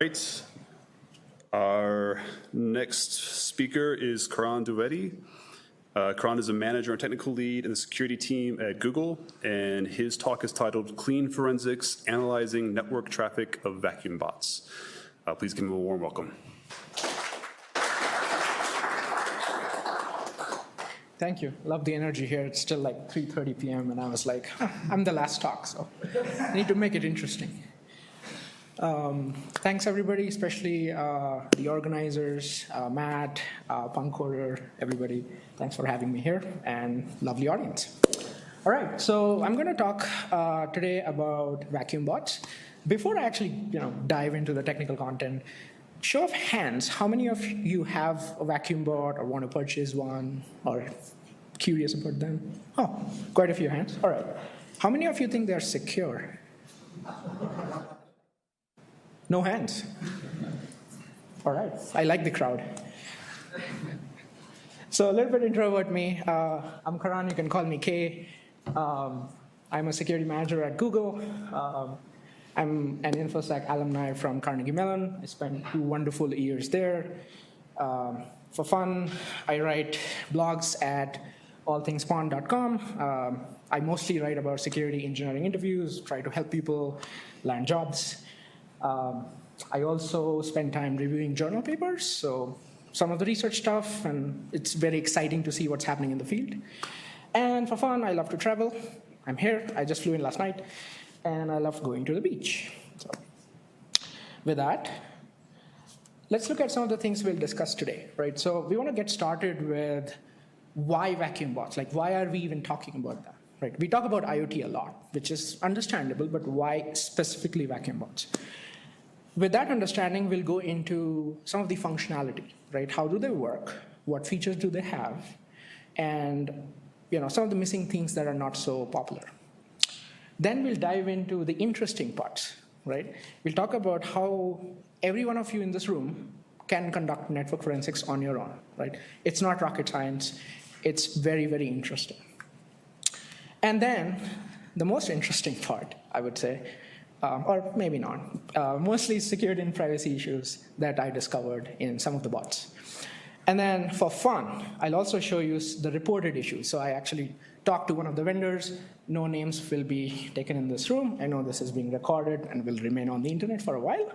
Great. Our next speaker is Karan. Karan is a manager and technical lead in the security team at Google, and his talk is titled Clean Forensics, Analyzing Network Traffic of Vacuum Bots. Please give him a warm welcome. Thank you. Love the energy here. It's still like 3:30 p.m. and I was like, I'm the last talk, so I need to make it interesting. Thanks everybody, especially the organizers, Matt, Punkoder, everybody. Thanks for having me here, and lovely audience. All right, so I'm going to talk today about vacuum bots. Before I actually dive into the technical content, show of hands, how many of you have a vacuum bot or want to purchase one or curious about them? Oh, quite a few hands. All right. How many of you think they're secure? No hands. All right. I like the crowd. So a little bit intro about me. I'm Karan. You can call me K. I'm a security manager at Google. I'm an InfoSec alumni from Carnegie Mellon. I spent 2 wonderful years there. For fun, I write blogs at allthingsspawn.com. I mostly write about security engineering interviews, try to help people land jobs. I also spend time reviewing journal papers, so some of the research stuff, and it's very exciting to see what's happening in the field. And for fun, I love to travel. I'm here. I just flew in last night. And I love going to the beach. So, with that, let's look at some of the things we'll discuss today, right? So we want to get started with why vacuum bots? Like, why are we even talking about that, right? We talk about IoT a lot, which is understandable, but why specifically vacuum bots? With that understanding, we'll go into some of the functionality, right? How do they work? What features do they have? And some of the missing things that are not so popular. Then we'll dive into the interesting parts, right? We'll talk about how every one of you in this room can conduct network forensics on your own, right? It's not rocket science. It's very, very interesting. And then the most interesting part, I would say, or maybe not, mostly security and privacy issues that I discovered in some of the bots. And then for fun, I'll also show you the reported issues. So I actually talked to one of the vendors. No names will be taken in this room. I know this is being recorded and will remain on the internet for a while.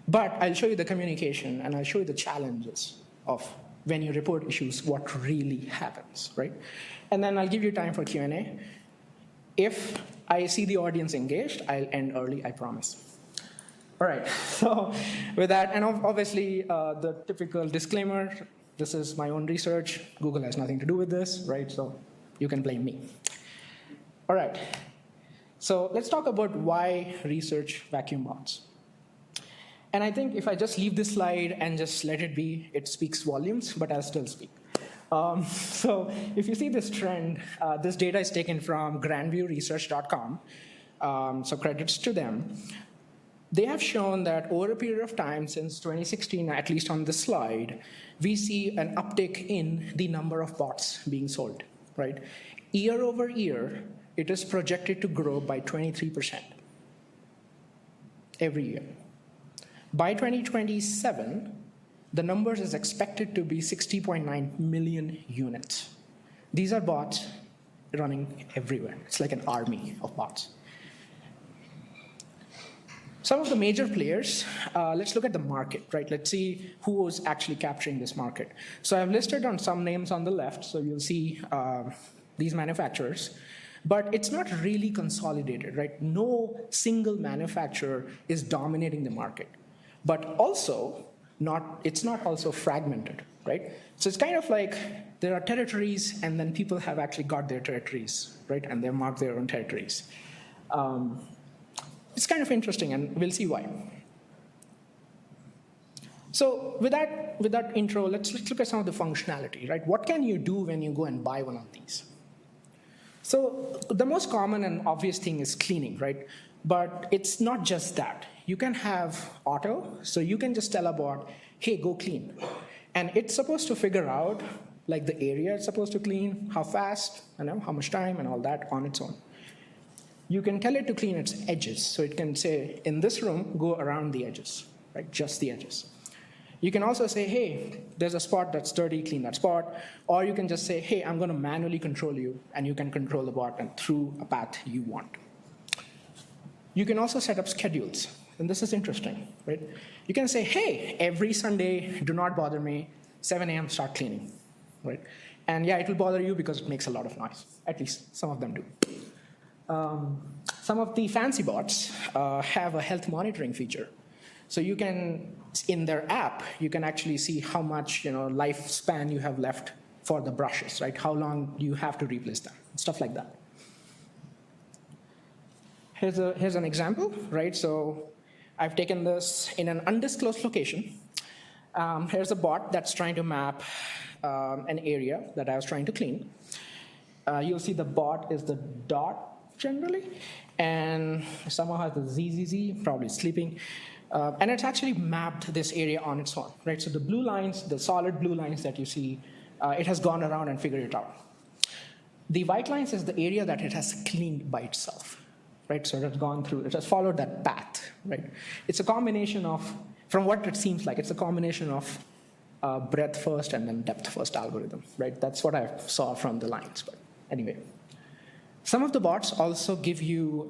But I'll show you the communication, and I'll show you the challenges of when you report issues, what really happens, right? And then I'll give you time for Q&A. If I see the audience engaged, I'll end early, I promise. All right, so with that, and obviously the typical disclaimer, this is my own research. Google has nothing to do with this, right? So you can blame me. All right, so let's talk about why research vacuum bots. And I think if I just leave this slide and just let it be, it speaks volumes, but I'll still speak. So if you see this trend, this data is taken from grandviewresearch.com, so credits to them. They have shown that over a period of time, since 2016, at least on this slide, we see an uptick in the number of bots being sold, right? Year over year, it is projected to grow by 23% every year. By 2027, the numbers is expected to be 60.9 million units. These are bots running everywhere. It's like an army of bots. Some of the major players, let's look at the market, right? Let's see who is actually capturing this market. So I've listed on some names on the left, so you'll see these manufacturers. But it's not really consolidated, right? No single manufacturer is dominating the market. But also, it's not also fragmented, right? So it's kind of like there are territories, and then people have actually got their territories, right? And they mark their own territories. It's kind of interesting, and we'll see why. So with that intro, let's look at some of the functionality, right? What can you do when you go and buy one of these? So the most common and obvious thing is cleaning, right? But it's not just that. You can have auto, so you can just tell a bot, hey, go clean. And it's supposed to figure out like the area it's supposed to clean, how fast, how much time, and all that on its own. You can tell it to clean its edges. So it can say, in this room, go around the edges, right? Just the edges. You can also say, hey, there's a spot that's dirty, clean that spot. Or you can just say, hey, I'm going to manually control you, and you can control the bot and through a path you want. You can also set up schedules, and this is interesting, right? You can say, hey, every Sunday, do not bother me, 7 a.m., start cleaning, right? And yeah, it will bother you because it makes a lot of noise. At least some of them do. Some of the fancy bots have a health monitoring feature. So you can, in their app, you can actually see how much lifespan you have left for the brushes, right? How long you have to replace them, stuff like that. Here's an example, right? So I've taken this in an undisclosed location. Here's a bot that's trying to map an area that I was trying to clean. You'll see the bot is the dot generally, and somehow has the ZZZ, probably sleeping. And it's actually mapped this area on its own, right? So the blue lines, the solid blue lines that you see, it has gone around and figured it out. The white lines is the area that it has cleaned by itself, right? So it has gone through, it has followed that path, right? It's a combination of, from what it seems like, it's a combination of breadth first and then depth first algorithm, right? That's what I saw from the lines, but anyway. Some of the bots also give you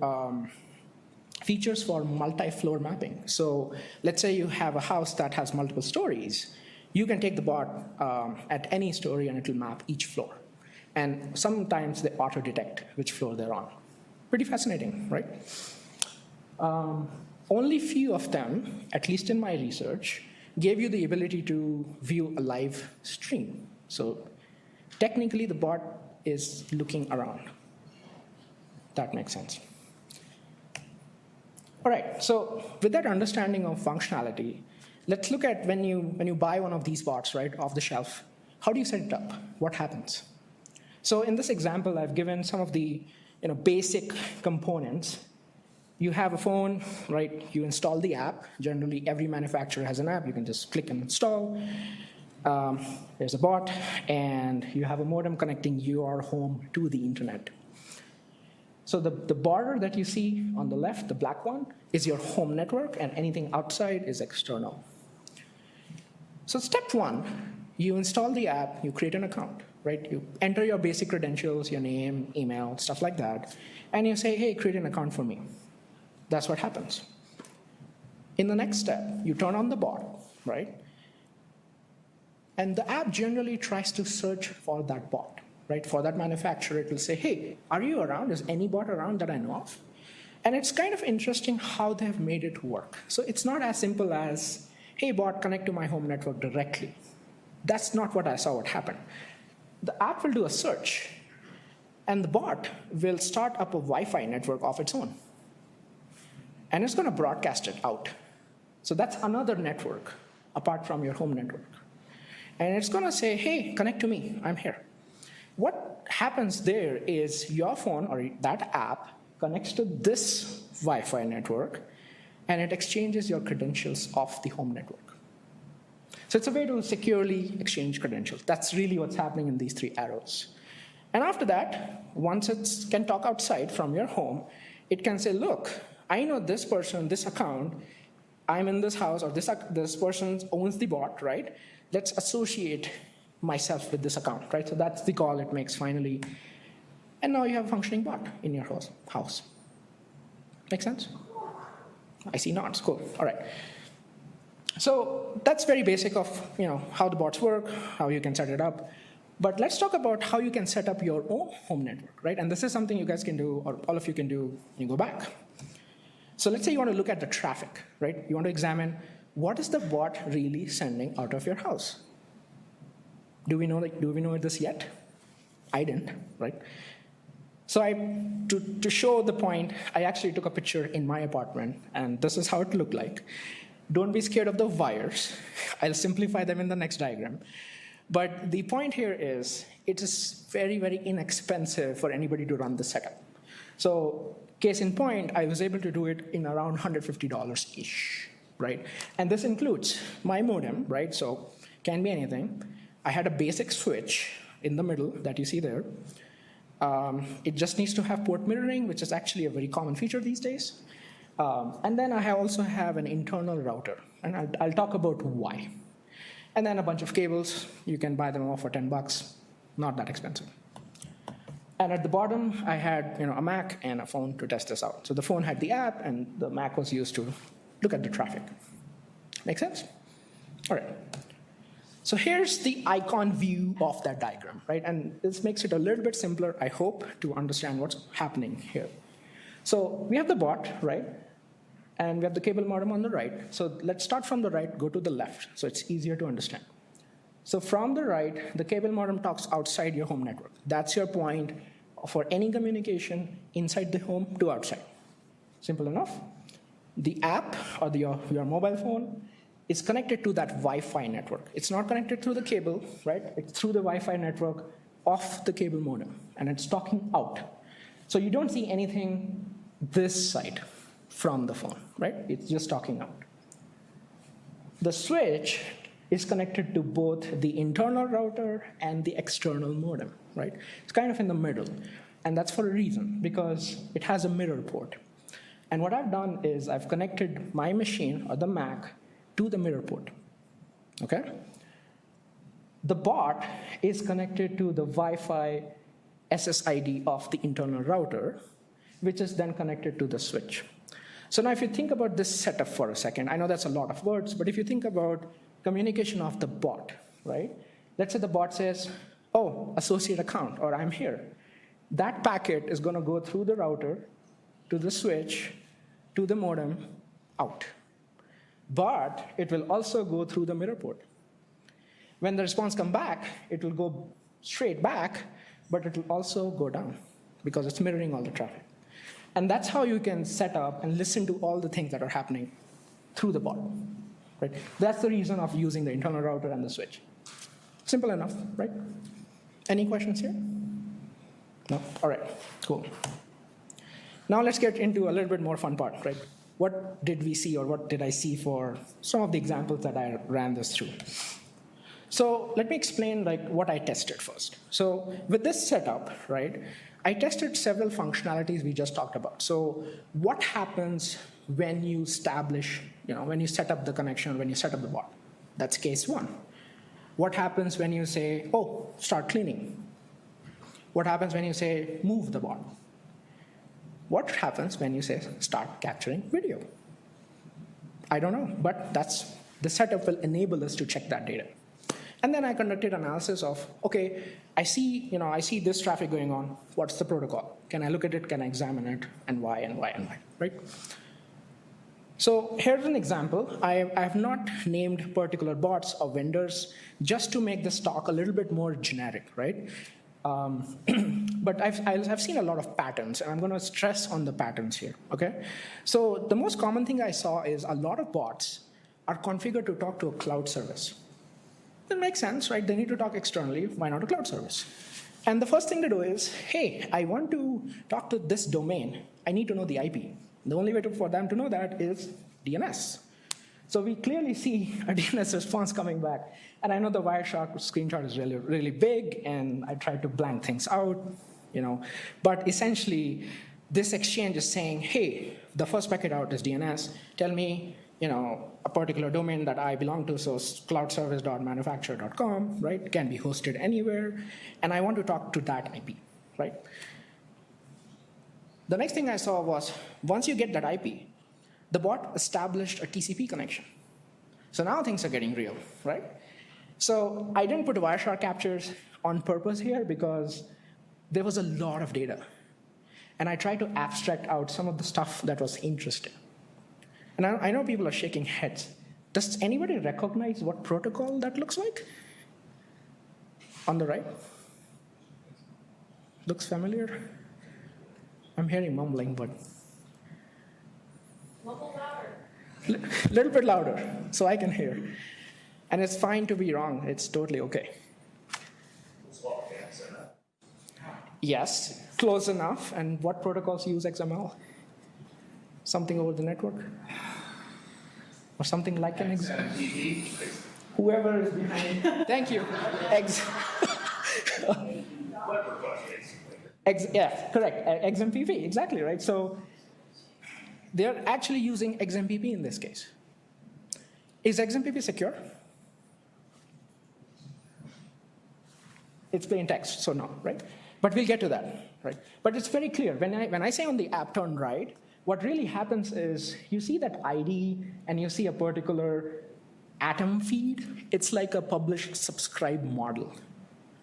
features for multi-floor mapping. So let's say you have a house that has multiple stories. You can take the bot at any story and it will map each floor. And sometimes they auto-detect which floor they're on. Pretty fascinating, right? Only few of them, at least in my research, gave you the ability to view a live stream. So technically the bot is looking around. That makes sense. All right, so with that understanding of functionality, let's look at when you buy one of these bots, right, off the shelf, how do you set it up? What happens? So in this example, I've given some of the basic components. You have a phone, right? You install the app. Generally, every manufacturer has an app. You can just click and install. There's a bot, and you have a modem connecting your home to the internet. So the border that you see on the left, the black one, is your home network, and anything outside is external. So step one, you install the app, you create an account, right? You enter your basic credentials, your name, email, stuff like that, and you say, hey, create an account for me. That's what happens. In the next step, you turn on the bot, right? And the app generally tries to search for that bot. Right, for that manufacturer, it will say, hey, are you around? Is any bot around that I know of? And it's kind of interesting how they've made it work. So it's not as simple as, hey, bot, connect to my home network directly. That's not what I saw what happened. The app will do a search, and the bot will start up a Wi-Fi network of its own. And it's going to broadcast it out. So that's another network apart from your home network. And it's going to say, hey, connect to me. I'm here. What happens there is your phone or that app connects to this Wi-Fi network, and it exchanges your credentials off the home network. So it's a way to securely exchange credentials. That's really what's happening in these three arrows. And after that, once it can talk outside from your home, it can say, look, I know this person, this account, I'm in this house, or this person owns the bot, right? Let's associate myself with this account, right? So that's the call it makes finally. And now you have a functioning bot in your house. Make sense? I see nods, cool, all right. So that's very basic of how the bots work, how you can set it up. But let's talk about how you can set up your own home network, right? And this is something you guys can do, or all of you can do when you go back. So let's say you want to look at the traffic, right? You want to examine what is the bot really sending out of your house? Do we know this yet? I didn't, right? So to show the point, I actually took a picture in my apartment, and this is how it looked like. Don't be scared of the wires. I'll simplify them in the next diagram. But the point here is, it is very, very inexpensive for anybody to run the setup. So case in point, I was able to do it in around $150-ish, right? And this includes my modem, right? So can be anything. I had a basic switch in the middle that you see there. It just needs to have port mirroring, which is actually a very common feature these days. And then I also have an internal router, and I'll talk about why. And then a bunch of cables. You can buy them all for $10, not that expensive. And at the bottom, I had a Mac and a phone to test this out. So the phone had the app, and the Mac was used to look at the traffic. Make sense? All right. So here's the icon view of that diagram, right? And this makes it a little bit simpler, I hope, to understand what's happening here. So we have the bot, right? And we have the cable modem on the right. So let's start from the right, go to the left, so it's easier to understand. So from the right, the cable modem talks outside your home network. That's your point for any communication inside the home to outside. Simple enough. The app or your mobile phone is connected to that Wi-Fi network. It's not connected through the cable, right? It's through the Wi-Fi network of the cable modem, and it's talking out. So you don't see anything this side from the phone, right? It's just talking out. The switch is connected to both the internal router and the external modem, right? It's kind of in the middle. And that's for a reason, because it has a mirror port. And what I've done is I've connected my machine, or the Mac, to the mirror port, okay? The bot is connected to the Wi-Fi SSID of the internal router, which is then connected to the switch. So now if you think about this setup for a second, I know that's a lot of words, but if you think about communication of the bot, right? Let's say the bot says, oh, associate account, or I'm here. That packet is going to go through the router, to the switch, to the modem, out. But it will also go through the mirror port. When the response comes back, it will go straight back, but it will also go down because it's mirroring all the traffic. And that's how you can set up and listen to all the things that are happening through the bot. Right? That's the reason of using the internal router and the switch. Simple enough, right? Any questions here? No? All right, cool. Now let's get into a little bit more fun part, right? What did we see, or what did I see for some of the examples that I ran this through? So let me explain what I tested first. So with this setup, right, I tested several functionalities we just talked about. So what happens when you establish, when you set up the connection, when you set up the bot? That's case one. What happens when you say, oh, start cleaning? What happens when you say, move the bot? What happens when you say, start capturing video? I don't know, but the setup will enable us to check that data. And then I conducted analysis of, okay, I see this traffic going on. What's the protocol? Can I look at it? Can I examine it? And why, and why, and why, right? So here's an example. I have not named particular bots or vendors just to make this talk a little bit more generic, right? But I've seen a lot of patterns, and I'm going to stress on the patterns here, okay? So the most common thing I saw is a lot of bots are configured to talk to a cloud service. That makes sense, right? They need to talk externally. Why not a cloud service? And the first thing to do is, hey, I want to talk to this domain. I need to know the IP. The only way for them to know that is DNS. So we clearly see a DNS response coming back. And I know the Wireshark screenshot is really, really big, and I tried to blank things out, But essentially, this exchange is saying, hey, the first packet out is DNS. Tell me, a particular domain that I belong to, so cloudservice.manufacturer.com, right? Can be hosted anywhere. And I want to talk to that IP, right? The next thing I saw was, once you get that IP, the bot established a TCP connection. So now things are getting real, right? So I didn't put Wireshark captures on purpose here because there was a lot of data. And I tried to abstract out some of the stuff that was interesting. And I know people are shaking heads. Does anybody recognize what protocol that looks like? On the right? Looks familiar? I'm hearing mumbling, but... Mumble louder. Little bit louder, so I can hear. And it's fine to be wrong. It's totally okay. Yes, close enough. And what protocols use XML? Something over the network? Or something like an XML? Whoever is behind. Thank you. Yeah, correct. XMPP, exactly, right? So they're actually using XMPP in this case. Is XMPP secure? It's plain text, so no, right? But we'll get to that, right? But it's very clear. When I say on the app turn right, what really happens is you see that ID and you see a particular atom feed. It's like a publish subscribe model,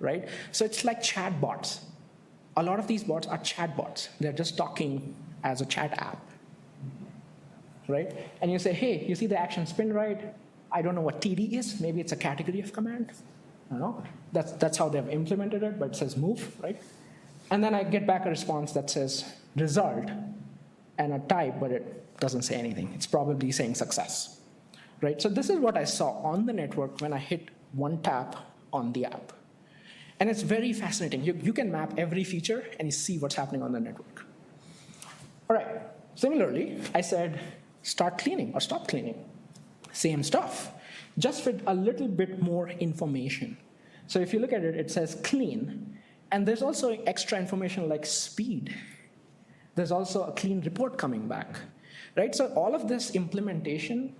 right? So it's like chat bots. A lot of these bots are chat bots. They're just talking as a chat app, right? And you say, hey, you see the action spin right? I don't know what TD is. Maybe it's a category of command. I don't know. That's how they've implemented it, but it says move, right? And then I get back a response that says result and a type, but it doesn't say anything. It's probably saying success, right? So this is what I saw on the network when I hit one tap on the app. And it's very fascinating. You can map every feature and you see what's happening on the network. All right, similarly, I said start cleaning or stop cleaning. Same stuff, just with a little bit more information. So if you look at it, it says clean. And there's also extra information like speed. There's also a clean report coming back, right? So all of this implementation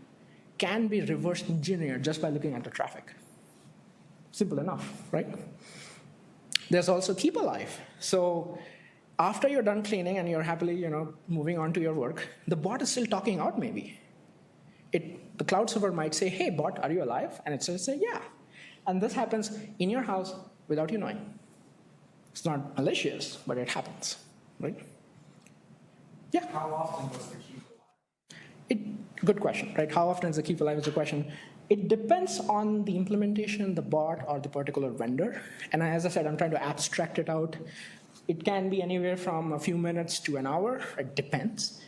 can be reverse engineered just by looking at the traffic. Simple enough, right? There's also keep alive. So after you're done cleaning and you're happily moving on to your work, the bot is still talking out maybe. The cloud server might say, hey, bot, are you alive? And it says, yeah. And this happens in your house without you knowing. It's not malicious, but it happens, right? Yeah? How often was the keep alive? Good question, right? How often is the keep alive is the question. It depends on the implementation, the bot, or the particular vendor. And as I said, I'm trying to abstract it out. It can be anywhere from a few minutes to an hour. It depends.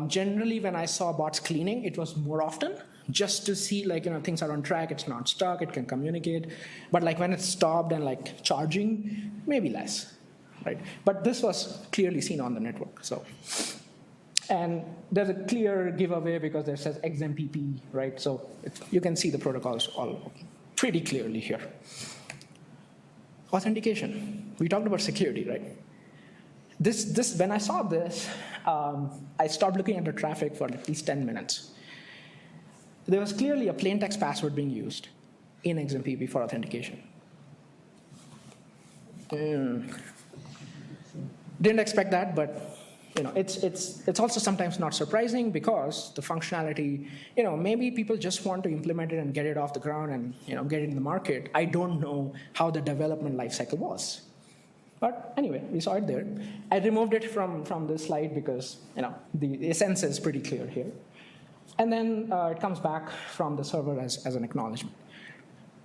Generally, when I saw bots cleaning, it was more often, just to see things are on track, it's not stuck, it can communicate. But when it's stopped and charging, maybe less, right? But this was clearly seen on the network. So, and there's a clear giveaway because there says XMPP, right? So you can see the protocols all pretty clearly here. Authentication. We talked about security, right? When I saw this, I stopped looking at the traffic for at least 10 minutes. There was clearly a plain text password being used in XMPP for authentication. Didn't expect that, but it's also sometimes not surprising because the functionality, maybe people just want to implement it and get it off the ground and get it in the market. I don't know how the development lifecycle was. But anyway, we saw it there. I removed it from this slide because the essence is pretty clear here. And then it comes back from the server as an acknowledgement.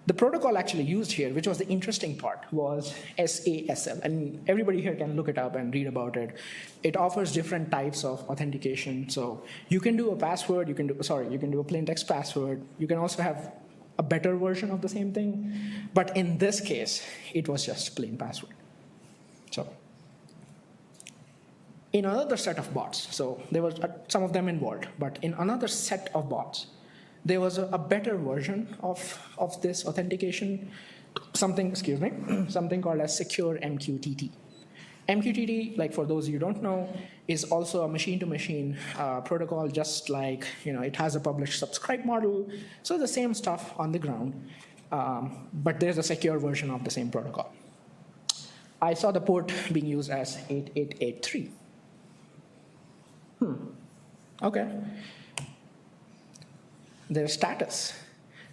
The protocol actually used here, which was the interesting part, was SASL. And everybody here can look it up and read about it. It offers different types of authentication. So you can do a password, you can do a plain text password. You can also have a better version of the same thing. But in this case, it was just plain password. So in another set of bots, so there was some of them involved, but in another set of bots, there was a better version of this authentication, something called as secure MQTT. MQTT, for those you don't know, is also a machine-to-machine protocol, just like, it has a publish subscribe model, so the same stuff on the ground, but there's a secure version of the same protocol. I saw the port being used as 8883. Okay. Their status.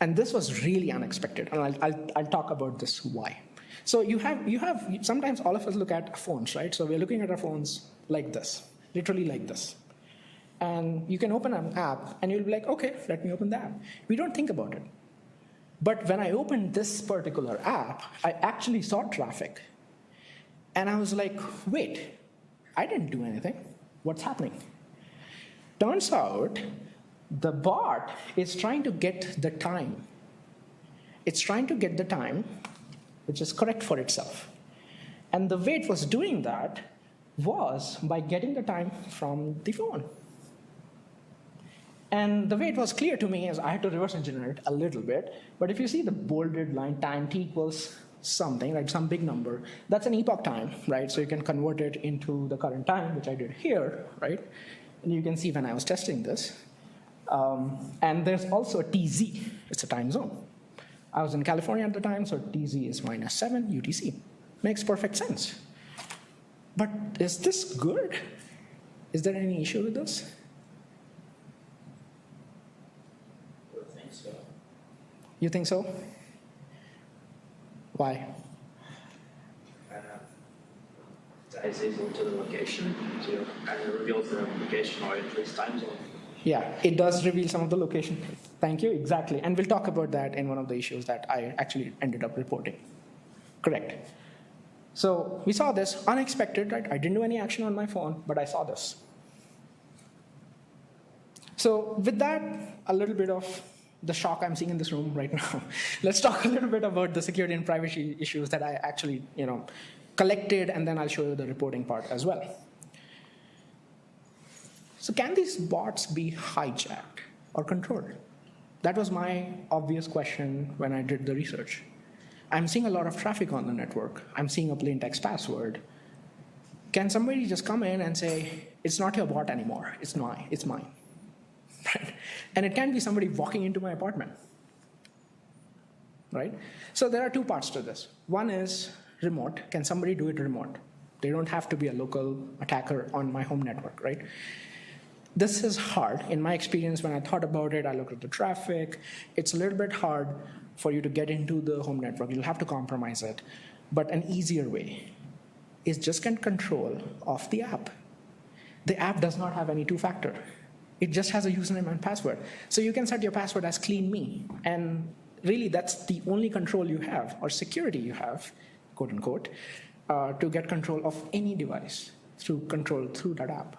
And this was really unexpected, and I'll talk about this why. So you have sometimes all of us look at phones, right? So we're looking at our phones like this, literally like this. And you can open an app, and you'll be like, okay, let me open the app. We don't think about it. But when I opened this particular app, I actually saw traffic. And I was like, wait, I didn't do anything. What's happening? Turns out the bot is trying to get the time. It's trying to get the time which is correct for itself. And the way it was doing that was by getting the time from the phone. And the way it was clear to me is I had to reverse engineer it a little bit. But if you see the bolded line, time t equals something, right, some big number. That's an epoch time, right? So you can convert it into the current time, which I did here, right? And you can see when I was testing this. And there's also a TZ. It's a time zone. I was in California at the time, so TZ is -7 UTC. Makes perfect sense. But is this good? Is there any issue with this? I think so. You think so? Why? Ties these into the location, and it reveals the location or at least time zone. Yeah, it does reveal some of the location. Thank you, exactly. And we'll talk about that in one of the issues that I actually ended up reporting. Correct. So we saw this, unexpected, right? I didn't do any action on my phone, but I saw this. So with that, a little bit of the shock I'm seeing in this room right now, let's talk a little bit about the security and privacy issues that I actually, collected, and then I'll show you the reporting part as well. So can these bots be hijacked or controlled? That was my obvious question when I did the research. I'm seeing a lot of traffic on the network. I'm seeing a plain text password. Can somebody just come in and say, it's not your bot anymore, it's mine. Right? And it can be somebody walking into my apartment. Right? So there are two parts to this. One is remote. Can somebody do it remote? They don't have to be a local attacker on my home network, right? This is hard. In my experience, when I thought about it, I looked at the traffic. It's a little bit hard for you to get into the home network. You'll have to compromise it. But an easier way is just get control of the app. The app does not have any two-factor. It just has a username and password. So you can set your password as clean me. And really, that's the only control you have, or security you have, quote unquote, to get control of any device through that app.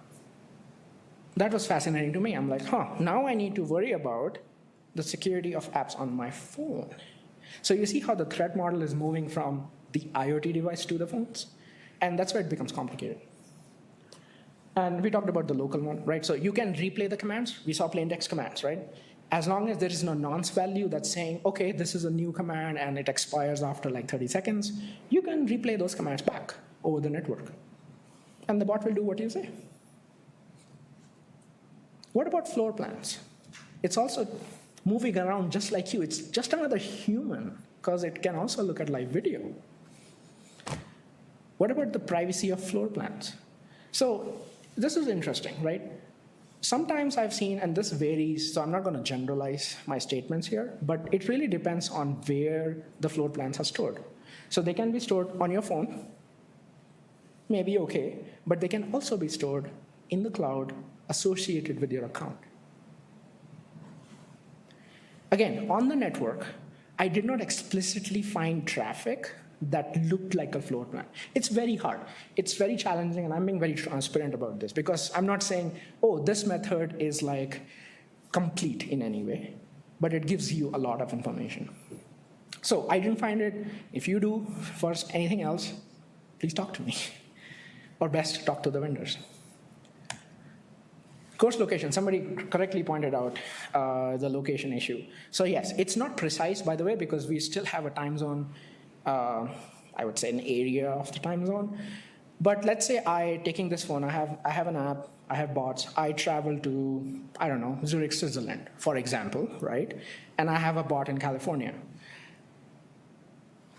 That was fascinating to me. I'm like, now I need to worry about the security of apps on my phone. So you see how the threat model is moving from the IoT device to the phones? And that's where it becomes complicated. And we talked about the local one, right? So you can replay the commands. We saw plain text commands, right? As long as there is no nonce value that's saying, okay, this is a new command and it expires after like 30 seconds, you can replay those commands back over the network. And the bot will do what you say. What about floor plans? It's also moving around just like you. It's just another human, because it can also look at live video. What about the privacy of floor plans? So this is interesting, right? Sometimes I've seen, and this varies, so I'm not going to generalize my statements here, but it really depends on where the floor plans are stored. So they can be stored on your phone, maybe okay, but they can also be stored in the cloud associated with your account. Again, on the network, I did not explicitly find traffic that looked like a floor plan. It's very hard. It's very challenging, and I'm being very transparent about this, because I'm not saying, oh, this method is like complete in any way, but it gives you a lot of information. So I didn't find it. If you do, first, anything else, please talk to me. Or best, talk to the vendors. Course location, somebody correctly pointed out the location issue. So yes, it's not precise, by the way, because we still have a time zone, I would say an area of the time zone. But let's say taking this phone, I have an app, I have bots, I travel to, I don't know, Zurich, Switzerland, for example, right? And I have a bot in California.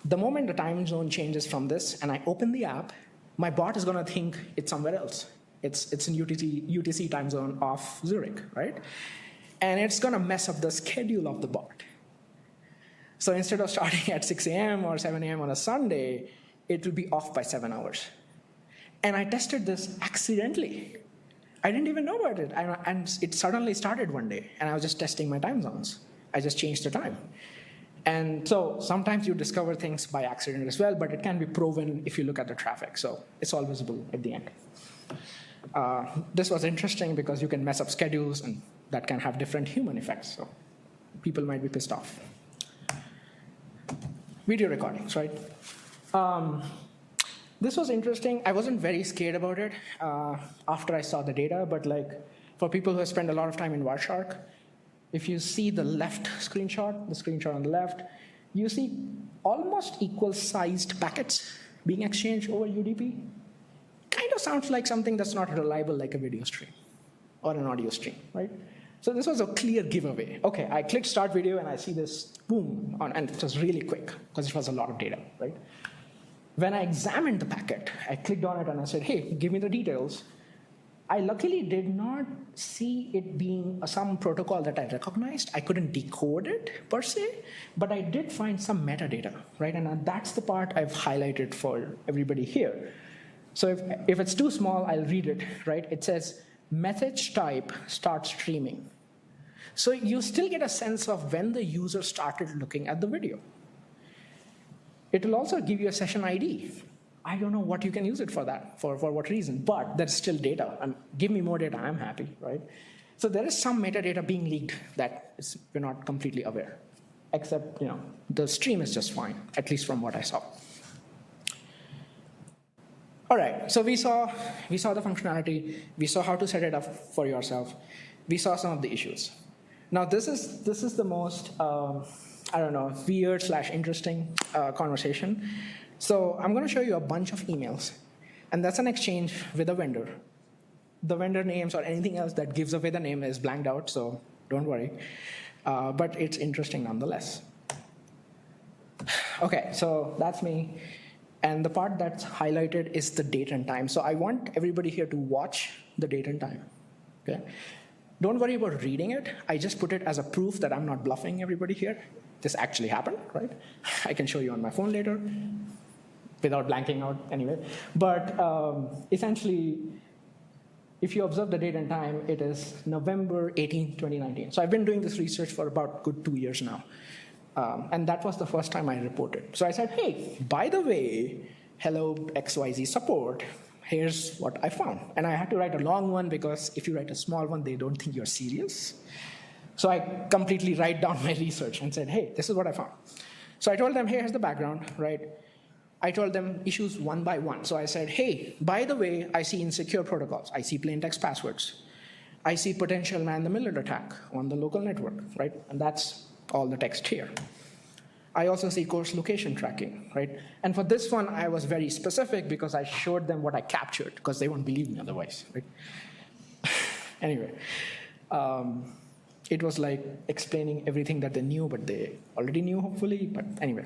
The moment the time zone changes from this and I open the app, my bot is gonna think it's somewhere else. It's in UTC time zone of Zurich, right? And it's gonna mess up the schedule of the bot. So instead of starting at 6 a.m. or 7 a.m. on a Sunday, it will be off by 7 hours. And I tested this accidentally. I didn't even know about it. And it suddenly started one day, and I was just testing my time zones. I just changed the time. And so sometimes you discover things by accident as well, but it can be proven if you look at the traffic. So it's all visible at the end. This was interesting because you can mess up schedules, and that can have different human effects. So people might be pissed off. Video recordings, right? This was interesting. I wasn't very scared about it after I saw the data, but like for people who have spent a lot of time in Wireshark, if you see the left screenshot, the screenshot on the left, you see almost equal sized packets being exchanged over UDP. Kind of sounds like something that's not reliable like a video stream or an audio stream, right? So this was a clear giveaway. Okay, I clicked start video and I see this boom, and it was really quick because it was a lot of data, right? When I examined the packet, I clicked on it and I said, hey, give me the details. I luckily did not see it being some protocol that I recognized. I couldn't decode it per se, but I did find some metadata, right? And that's the part I've highlighted for everybody here. So if it's too small, I'll read it, right? It says, message type start streaming. So you still get a sense of when the user started looking at the video. It will also give you a session ID. I don't know what you can use it for that, for what reason, but there's still data. And give me more data, I'm happy, right? So there is some metadata being leaked that we're not completely aware, except the stream is just fine, at least from what I saw. All right, so we saw the functionality. We saw how to set it up for yourself. We saw some of the issues. Now this is the most weird/interesting conversation. So I'm going to show you a bunch of emails, and that's an exchange with a vendor. The vendor names or anything else that gives away the name is blanked out, so don't worry. But it's interesting nonetheless. Okay, so that's me. And the part that's highlighted is the date and time. So I want everybody here to watch the date and time. Okay? Don't worry about reading it. I just put it as a proof that I'm not bluffing everybody here. This actually happened, right? I can show you on my phone later without blanking out anyway. But essentially, if you observe the date and time, it is November 18, 2019. So I've been doing this research for about good 2 years now. And that was the first time I reported. So I said, hey, by the way, hello XYZ support, here's what I found. And I had to write a long one because if you write a small one, they don't think you're serious. So I completely write down my research and said, hey, this is what I found. So I told them, hey, here's the background, right? I told them issues one by one. So I said, hey, by the way, I see insecure protocols. I see plaintext passwords. I see potential man-in-the-middle attack on the local network, right? And that's all the text here. I also see course location tracking, right? And for this one, I was very specific because I showed them what I captured because they won't believe me otherwise, right? Anyway, it was like explaining everything that they knew, but they already knew, hopefully, but anyway.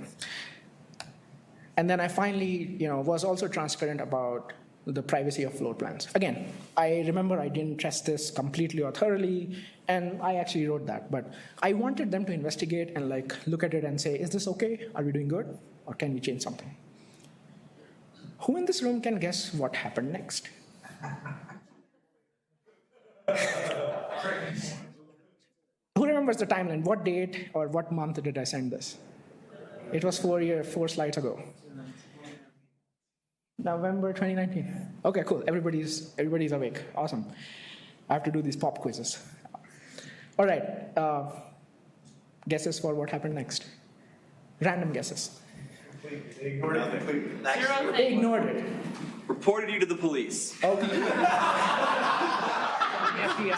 And then I finally, was also transparent about the privacy of floor plans. Again, I remember I didn't test this completely or thoroughly, and I actually wrote that. But I wanted them to investigate and look at it and say, is this okay? Are we doing good? Or can we change something? Who in this room can guess what happened next? Who remembers the timeline? What date or what month did I send this? It was 4 slides ago. November 2019. Okay, cool. Everybody's awake. Awesome. I have to do these pop quizzes. All right. Guesses for what happened next? Random guesses. They ignored it. They ignored it. Reported you to the police. Okay.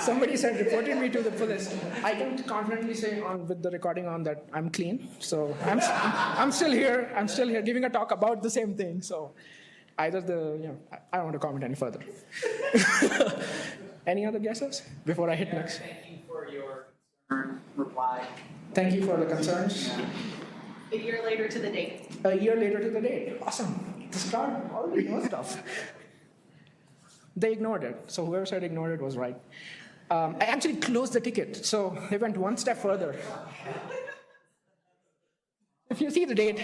Somebody said reported me to the police. I can confidently say with the recording on that I'm clean. So I'm still here. I'm still here giving a talk about the same thing. So either I don't want to comment any further. Any other guesses before I hit next? Thank you for your reply. Thank you for the concerns. A year later to the date. A year later to the date. Awesome. This crowd already knows stuff. They ignored it. So whoever said ignored it was right. I actually closed the ticket. So they went one step further. If you see the date,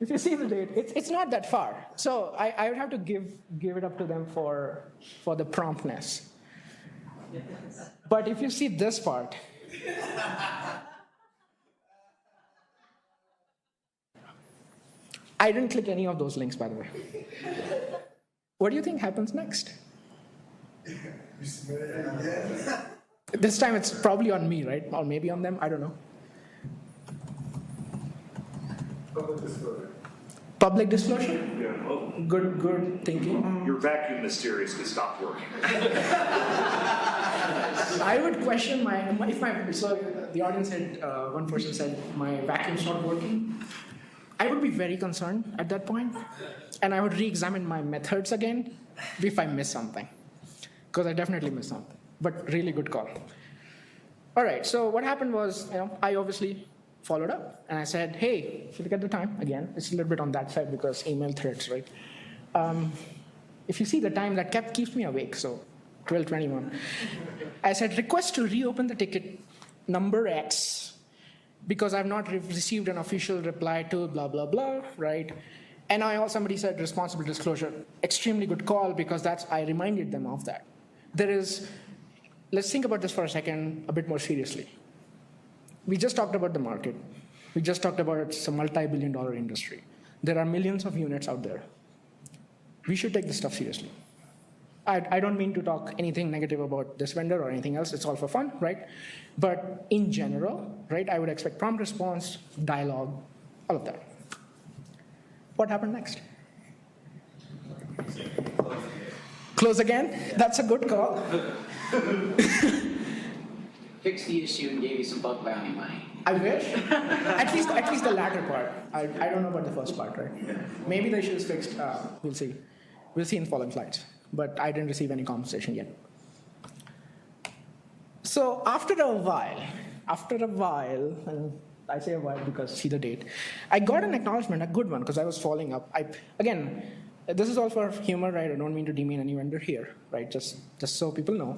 it's not that far. So I would have to give it up to them for the promptness. But if you see this part, I didn't click any of those links, by the way. What do you think happens next? This time it's probably on me, right? Or maybe on them, I don't know. Public disclosure? Yeah, well, Good thinking. your vacuum mysteriously stopped working. I would question so the audience had, one person said, my vacuum's not working. I would be very concerned at that point, and I would re-examine my methods again if I miss something, because I definitely missed something, but really good call. All right, so what happened was, I obviously followed up, and I said, hey, if you look at the time, again, it's a little bit on that side because email threads, right? If you see the time, that keeps me awake, so 12:21. I said, request to reopen the ticket number X, because I've not received an official reply to blah, blah, blah, right? And somebody said responsible disclosure. Extremely good call, because I reminded them of that. Let's think about this for a second, a bit more seriously. We just talked about the market. We just talked about it's a multi-billion-dollar industry. There are millions of units out there. We should take this stuff seriously. I don't mean to talk anything negative about this vendor or anything else. It's all for fun, right? But in general, right, I would expect prompt response, dialogue, all of that. What happened next? Close again? That's a good call. Fixed the issue and gave you some bug bounty money. I wish. at least the latter part. I don't know about the first part, right? Maybe the issue is fixed. We'll see. We'll see in the following slides. But I didn't receive any compensation yet. So after a while, and I say a while because see the date, I got an acknowledgement, a good one, because I was following up. Again, this is all for humor, right? I don't mean to demean any vendor here, right? Just so people know.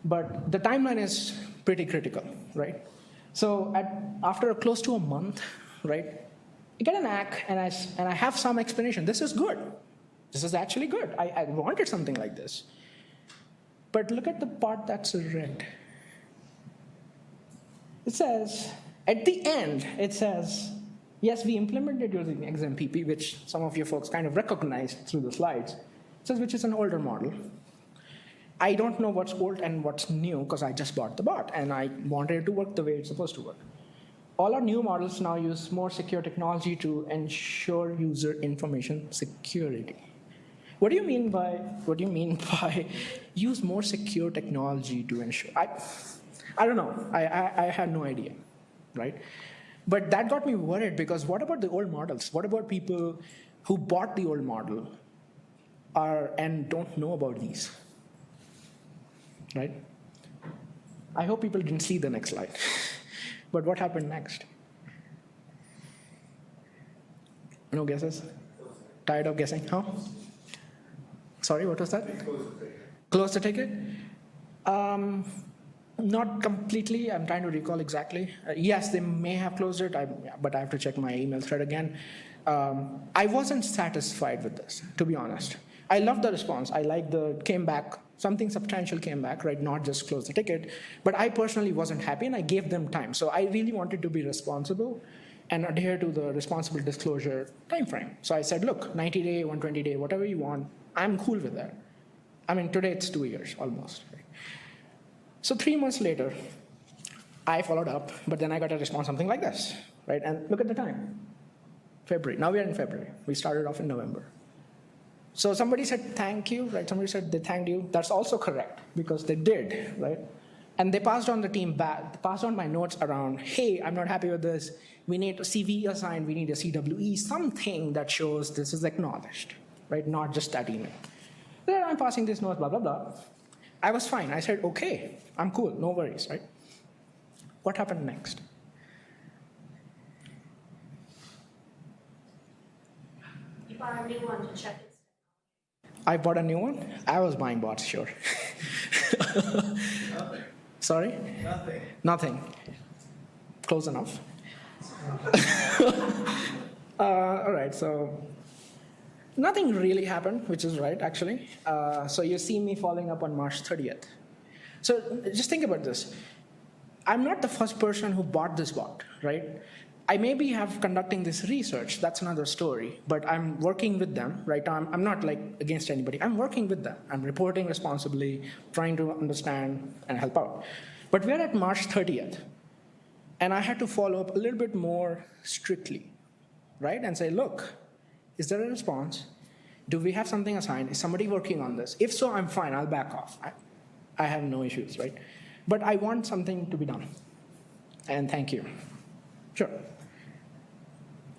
But the timeline is pretty critical, right? So after close to a month, right, I get an ACK, and I have some explanation. This is good. This is actually good. I wanted something like this. But look at the part that's red. It says, at the end, it says, yes, we implemented using XMPP, which some of you folks kind of recognized through the slides. It says, which is an older model. I don't know what's old and what's new because I just bought the bot, and I wanted it to work the way it's supposed to work. All our new models now use more secure technology to ensure user information security. What do you mean by use more secure technology to ensure? I don't know. I had no idea, right? But that got me worried because what about the old models? What about people who bought the old model and don't know about these, right? I hope people didn't see the next slide. But what happened next? No guesses? Tired of guessing? Huh? Sorry, what was that? Close the ticket? Not completely. I'm trying to recall exactly. Yes, they may have closed it, but I have to check my email thread again. I wasn't satisfied with this, to be honest. I loved the response. I liked came back, something substantial came back, right? Not just close the ticket. But I personally wasn't happy, and I gave them time. So I really wanted to be responsible and adhere to the responsible disclosure timeframe. So I said, look, 90-day, 120-day, whatever you want, I'm cool with that. I mean, today it's 2 years almost. Right? So 3 months later, I followed up, but then I got a response something like this, right? And look at the time, February. Now we are in February. We started off in November. So somebody said thank you, right? Somebody said they thanked you. That's also correct because they did, right? And they passed on the team back, passed on my notes around, hey, I'm not happy with this. We need a CV assigned, we need a CWE, something that shows this is acknowledged, right? Not just that email. Then I'm passing this note, blah, blah, blah. I was fine. I said, okay, I'm cool, no worries, right? What happened next? You bought a new one to check it. I bought a new one? I was buying bots, sure. Nothing. Sorry? Nothing. Nothing. Close enough. All right, so nothing really happened, which is right, actually. So you see me following up on March 30th. So just think about this. I'm not the first person who bought this bot, right? I maybe have conducting this research, that's another story, but I'm working with them, right? I'm not like against anybody, I'm working with them. I'm reporting responsibly, trying to understand and help out. But we're at March 30th, and I had to follow up a little bit more strictly, right? And say, look, Is there a response? Do we have something assigned? Is somebody working on this? If so, I'm fine. I'll back off. I have no issues, right? But I want something to be done. And thank you. Sure.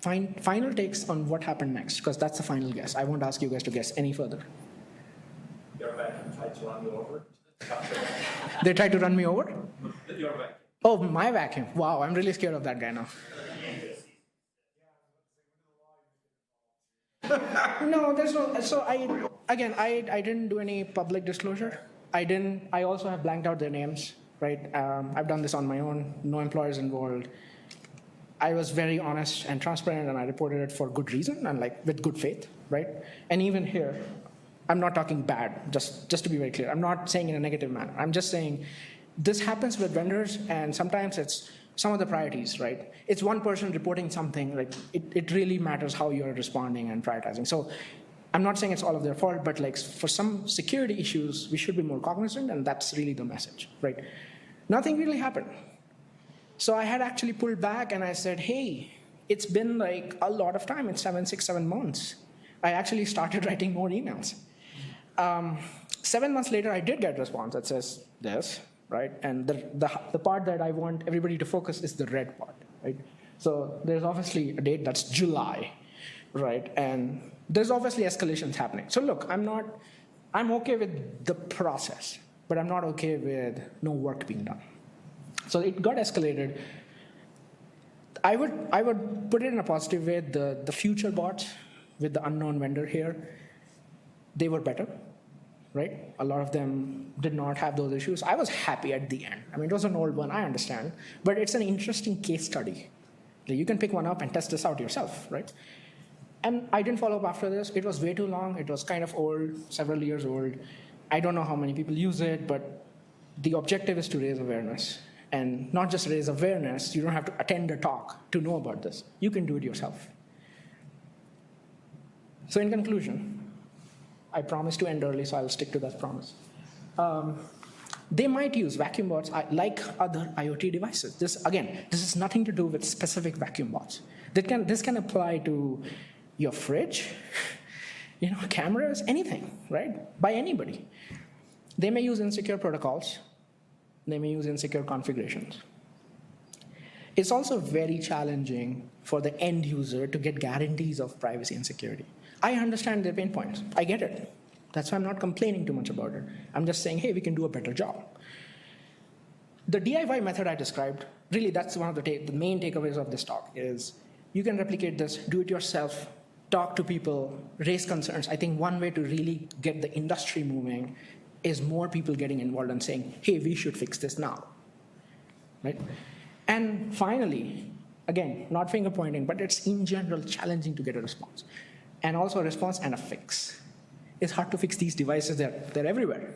Final takes on what happened next, because that's the final guess. I won't ask you guys to guess any further. Your vacuum tried to run you over. They tried to run me over? Your vacuum. Oh, my vacuum. Wow, I'm really scared of that guy now. No, there's no. So I didn't do any public disclosure. I also have blanked out their names, right? I've done this on my own, no employers involved. I was very honest and transparent, and I reported it for good reason and like with good faith, right? And even here, I'm not talking bad, just to be very clear. I'm not saying in a negative manner. I'm just saying this happens with vendors, and sometimes it's some of the priorities, right? It's one person reporting something, like it really matters how you're responding and prioritizing. So I'm not saying it's all of their fault, but like for some security issues, we should be more cognizant, and that's really the message, right? Nothing really happened. So I had actually pulled back and I said, hey, it's been like a lot of time. It's 6, 7 months. I actually started writing more emails. 7 months later, I did get a response that says this, right? And the part that I want everybody to focus is the red part, right? So there's obviously a date that's July, right? And there's obviously escalations happening. So look, I'm okay with the process, but I'm not okay with no work being done. So it got escalated. I would put it in a positive way. The future bots with the unknown vendor here, they were better, right? A lot of them did not have those issues. I was happy at the end. I mean, it was an old one, I understand, but it's an interesting case study. You can pick one up and test this out yourself, right? And I didn't follow up after this. It was way too long. It was kind of old, several years old. I don't know how many people use it, but the objective is to raise awareness. And not just raise awareness, you don't have to attend a talk to know about this. You can do it yourself. So in conclusion, I promised to end early, so I'll stick to that promise. They might use vacuum bots like other IoT devices. This is nothing to do with specific vacuum bots. This can apply to your fridge, cameras, anything, right? By anybody. They may use insecure protocols. They may use insecure configurations. It's also very challenging for the end user to get guarantees of privacy and security. I understand their pain points. I get it. That's why I'm not complaining too much about it. I'm just saying, hey, we can do a better job. The DIY method I described, really that's one of the main takeaways of this talk is you can replicate this, do it yourself, talk to people, raise concerns. I think one way to really get the industry moving is more people getting involved and saying, hey, we should fix this now, right? And finally, again, not finger pointing, but it's in general challenging to get a response. And also a response and a fix. It's hard to fix these devices, they're everywhere.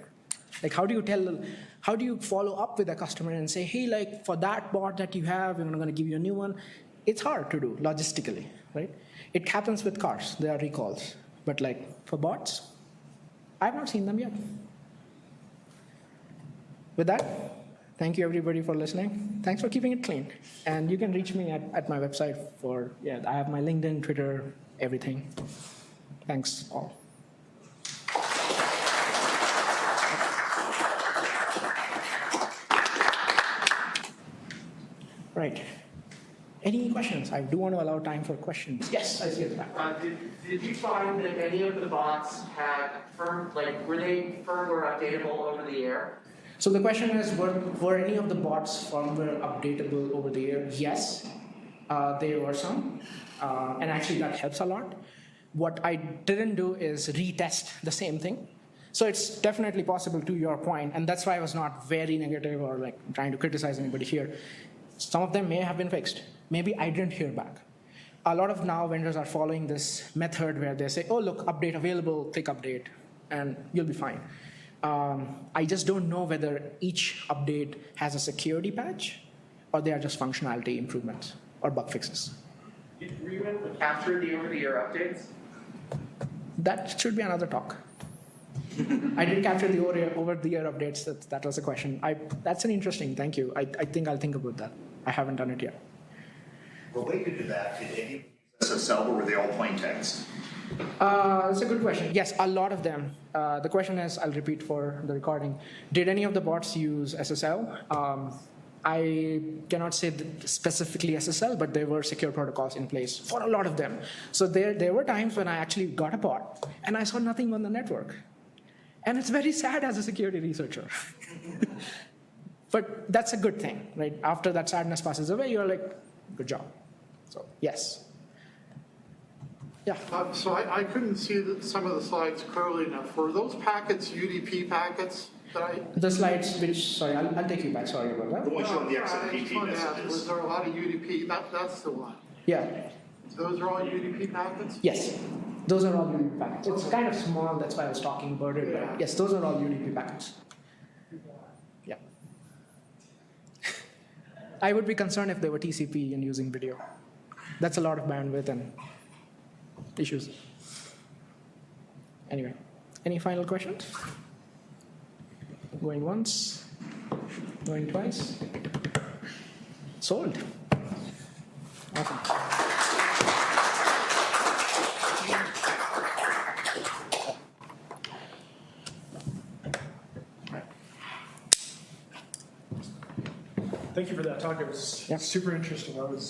Like how do you follow up with a customer and say, hey, like for that bot that you have, we're gonna give you a new one. It's hard to do logistically, right? It happens with cars, there are recalls. But like for bots, I've not seen them yet. With that, thank you everybody for listening. Thanks for keeping it clean. And you can reach me at my website I have my LinkedIn, Twitter, everything. Thanks all. Right. Any questions? I do want to allow time for questions. Yes, I see it back. Did you find that any of the bots had were they firmware updatable over the air? So the question is, were any of the bots firmware updatable over the air? Yes, there were some, and actually that helps a lot. What I didn't do is retest the same thing. So it's definitely possible to your point, and that's why I was not very negative or like trying to criticize anybody here. Some of them may have been fixed. Maybe I didn't hear back. A lot of now vendors are following this method where they say, oh, look, update available, click update, and you'll be fine. I just don't know whether each update has a security patch or they are just functionality improvements or bug fixes. Were you able to capture the over-the-air updates? That should be another talk. I did capture the over-the-air updates. That was a question. That's an interesting, thank you. I think I'll think about that. I haven't done it yet. Related to that, did any SSL, or were they all plain text? That's a good question. Yes, a lot of them. The question is, I'll repeat for the recording. Did any of the bots use SSL? I cannot say specifically SSL, but there were secure protocols in place for a lot of them. So there were times when I actually got a bot and I saw nothing on the network. And it's very sad as a security researcher. But that's a good thing, right? After that sadness passes away, you're like, good job. So yes. Yeah. So I couldn't see some of the slides clearly enough. Were those packets UDP packets? The slides, which, sorry, I'll take you back, sorry about that. The one showing the XMPP Was messages. there a lot of UDP? That's the one. Yeah, Those are all UDP packets? yes. Those are all UDP packets. It's kind of small, that's why I was talking about it. Yeah. But yes, those are all UDP packets. Yeah. I would be concerned if they were TCP and using video. That's a lot of bandwidth and issues. Anyway, any final questions? Going once, going twice. Sold. Awesome. Thank you for that talk. It was Yeah. super interesting. I was